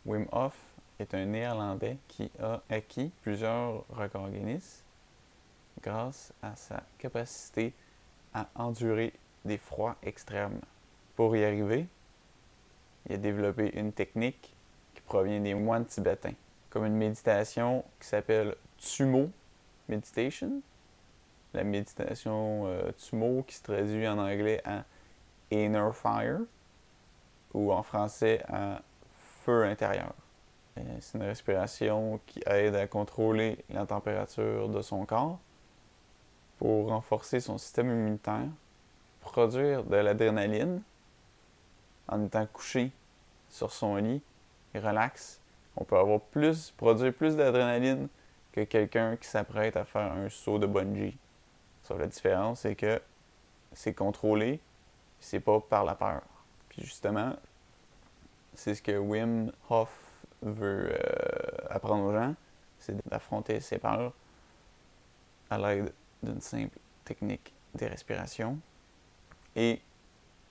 Wim Hof est un Néerlandais qui a acquis plusieurs records Guinness grâce à sa capacité à endurer des froids extrêmes. Pour y arriver, il a développé une technique qui provient des moines tibétains, comme une méditation qui s'appelle Tumo Meditation. La méditation Tumo qui se traduit en anglais à Inner Fire ou en français à Feu intérieur. C'est une respiration qui aide à contrôler la température de son corps pour renforcer son système immunitaire, produire de l'adrénaline en étant couché sur son lit et relax. On peut produire plus d'adrénaline que quelqu'un qui s'apprête à faire un saut de bungee. Sauf la différence, c'est que c'est contrôlé, c'est pas par la peur. Puis justement, c'est ce que Wim Hof veut apprendre aux gens, c'est d'affronter ses peurs à l'aide d'une simple technique de respiration et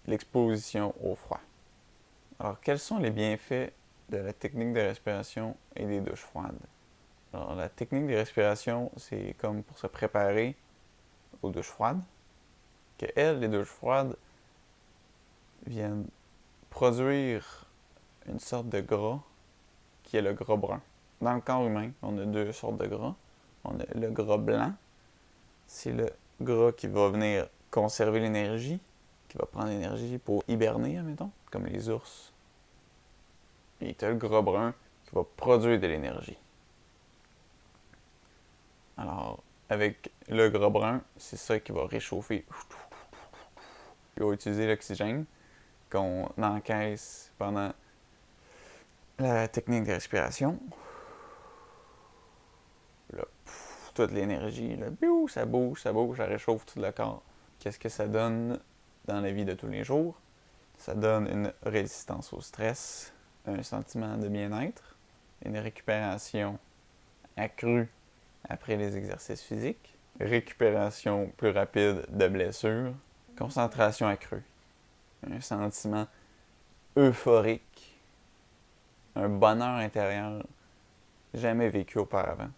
l'exposition au froid. Alors, quels sont les bienfaits de la technique de respiration et des douches froides? Alors, la technique de respiration, c'est comme pour se préparer aux douches froides, que les douches froides viennent produire une sorte de gras qui est le gras brun. Dans le corps humain, on a deux sortes de gras. On a le gras blanc, c'est le gras qui va venir conserver l'énergie, qui va prendre l'énergie pour hiberner, admettons, comme les ours. Et tu as le gras brun qui va produire de l'énergie. Alors, avec le gras brun, c'est ça qui va réchauffer. Il va utiliser l'oxygène qu'on encaisse pendant la technique de respiration. Là, toute l'énergie, là, ça bouge, ça réchauffe tout le corps. Qu'est-ce que ça donne dans la vie de tous les jours? Ça donne une résistance au stress, un sentiment de bien-être, une récupération accrue après les exercices physiques, récupération plus rapide de blessures, concentration accrue, un sentiment euphorique, un bonheur intérieur jamais vécu auparavant.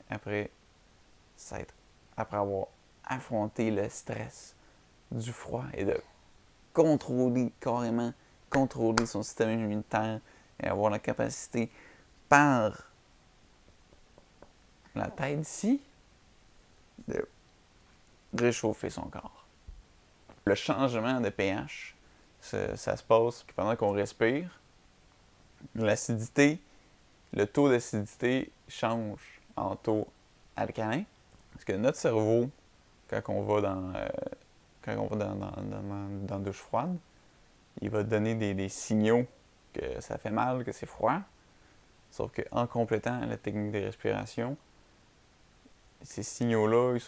Après avoir affronté le stress du froid et de contrôler son système immunitaire et avoir la capacité par la tête ici de réchauffer son corps. Le changement de pH, ça se passe pendant qu'on respire. L'acidité, le taux d'acidité change en taux alcalin. Parce que notre cerveau, quand on va dans la douche froide, il va donner des signaux que ça fait mal, que c'est froid. Sauf qu'en complétant la technique de respiration, ces signaux-là, ils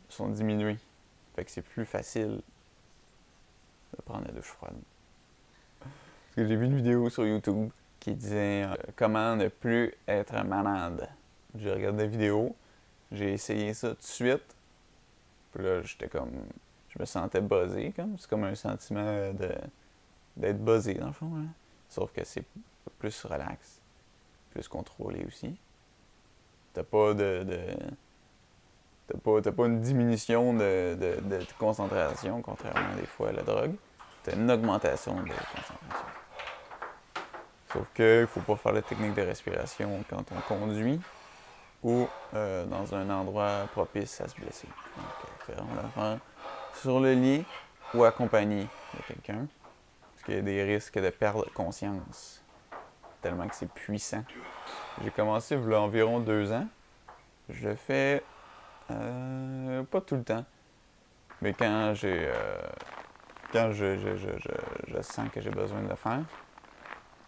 sont diminués. Fait que c'est plus facile de prendre la douche froide. Parce que j'ai vu une vidéo sur YouTube qui disait comment ne plus être malade. J'ai regardé la vidéo, j'ai essayé ça tout de suite. Puis là, je me sentais buzzé, comme. C'est comme un sentiment d'être buzzé, dans le fond. Hein? Sauf que c'est plus relax, plus contrôlé aussi. T'as pas T'as pas une diminution de concentration, contrairement des fois à la drogue. T'as une augmentation de concentration. Sauf qu'il ne faut pas faire la technique de respiration quand on conduit ou dans un endroit propice à se blesser. Donc, on va faire sur le lit ou accompagné de quelqu'un. Parce qu'il y a des risques de perdre conscience, tellement que c'est puissant. J'ai commencé il y a environ 2 ans. Je le fais pas tout le temps. Mais quand je sens que j'ai besoin de le faire,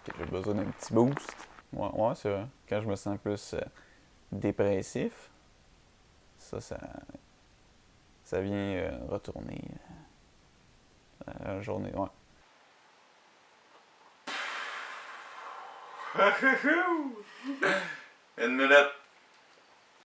que j'ai besoin d'un petit boost, ouais, c'est vrai. Quand je me sens plus dépressif, ça vient retourner la journée, ouais. Une minute.